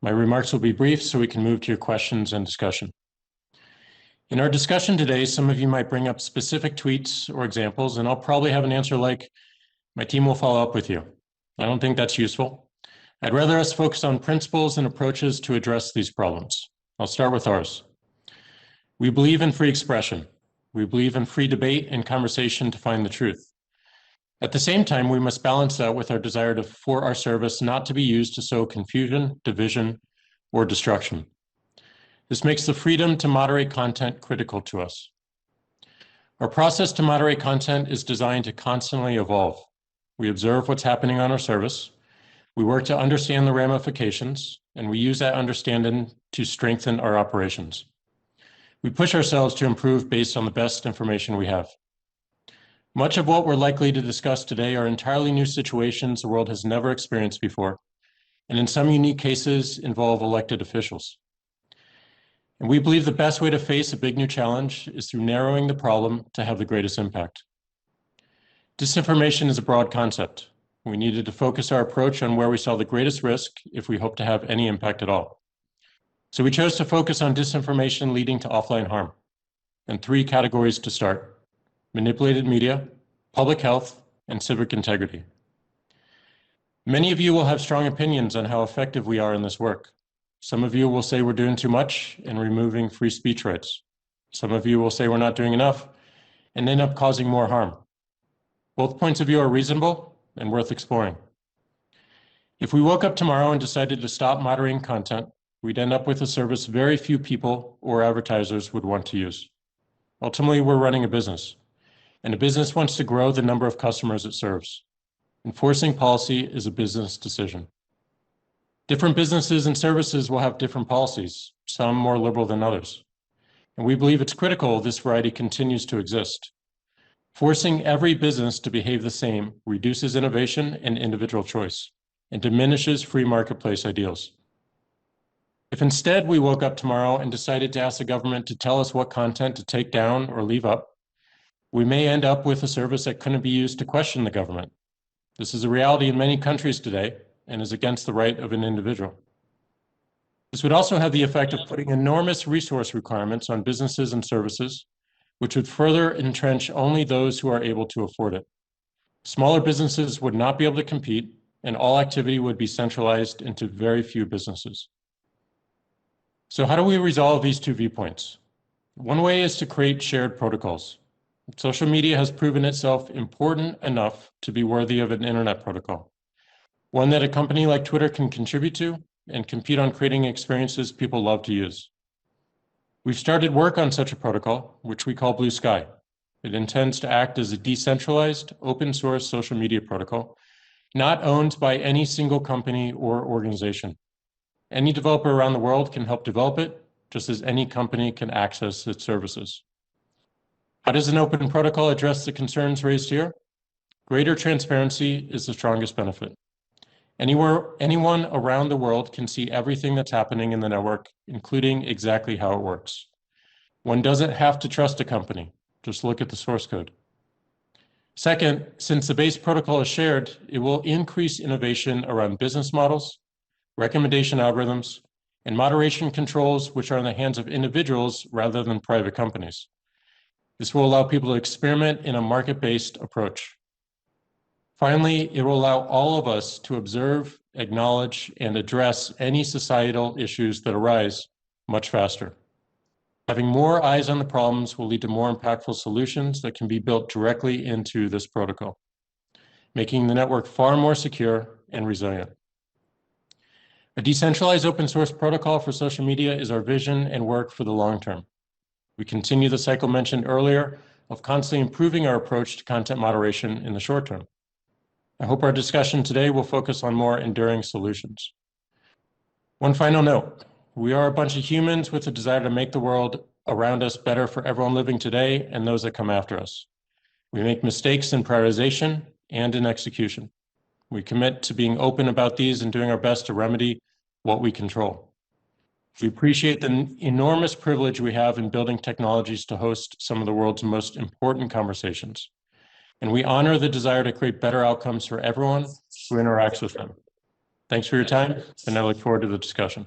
My remarks will be brief so we can move to your questions and discussion. In our discussion today, some of you might bring up specific tweets or examples, and I'll probably have an answer like, my team will follow up with you. I don't think that's useful. I'd rather us focus on principles and approaches to address these problems. I'll start with ours. We believe in free expression. We believe in free debate and conversation to find the truth. At the same time, we must balance that with our desire for our service not to be used to sow confusion, division, or destruction. This makes the freedom to moderate content critical to us. Our process to moderate content is designed to constantly evolve. We observe what's happening on our service, we work to understand the ramifications, and we use that understanding to strengthen our operations. We push ourselves to improve based on the best information we have. Much of what we're likely to discuss today are entirely new situations the world has never experienced before, and in some unique cases involve elected officials. And we believe the best way to face a big new challenge is through narrowing the problem to have the greatest impact. Disinformation is a broad concept. We needed to focus our approach on where we saw the greatest risk if we hope to have any impact at all. So we chose to focus on disinformation leading to offline harm, and 3 categories to start: manipulated media, public health, and civic integrity. Many of you will have strong opinions on how effective we are in this work. Some of you will say we're doing too much and removing free speech rights. Some of you will say we're not doing enough and end up causing more harm. Both points of view are reasonable and worth exploring. If we woke up tomorrow and decided to stop moderating content, we'd end up with a service very few people or advertisers would want to use. Ultimately, we're running a business, and a business wants to grow the number of customers it serves. Enforcing policy is a business decision. Different businesses and services will have different policies, some more liberal than others. And we believe it's critical this variety continues to exist. Forcing every business to behave the same reduces innovation and individual choice, and diminishes free marketplace ideals. If instead we woke up tomorrow and decided to ask the government to tell us what content to take down or leave up, we may end up with a service that couldn't be used to question the government. This is a reality in many countries today, and is against the right of an individual. This would also have the effect of putting enormous resource requirements on businesses and services, which would further entrench only those who are able to afford it. Smaller businesses would not be able to compete, and all activity would be centralized into very few businesses. So how do we resolve these 2 viewpoints? One way is to create shared protocols. Social media has proven itself important enough to be worthy of an internet protocol, one that a company like Twitter can contribute to and compete on creating experiences people love to use. We've started work on such a protocol, which we call Blue Sky. It intends to act as a decentralized, open source social media protocol, not owned by any single company or organization. Any developer around the world can help develop it, just as any company can access its services. How does an open protocol address the concerns raised here? Greater transparency is the strongest benefit. Anyone around the world can see everything that's happening in the network, including exactly how it works. One doesn't have to trust a company, just look at the source code. Second, since the base protocol is shared, it will increase innovation around business models, recommendation algorithms, and moderation controls, which are in the hands of individuals rather than private companies. This will allow people to experiment in a market-based approach. Finally, it will allow all of us to observe, acknowledge, and address any societal issues that arise much faster. Having more eyes on the problems will lead to more impactful solutions that can be built directly into this protocol, making the network far more secure and resilient. A decentralized open source protocol for social media is our vision and work for the long term. We continue the cycle mentioned earlier of constantly improving our approach to content moderation in the short term. I hope our discussion today will focus on more enduring solutions. One final note, we are a bunch of humans with a desire to make the world around us better for everyone living today and those that come after us. We make mistakes in prioritization and in execution. We commit to being open about these and doing our best to remedy what we control. We appreciate the enormous privilege we have in building technologies to host some of the world's most important conversations. And we honor the desire to create better outcomes for everyone who interacts with them. Thanks for your time, and I look forward to the discussion.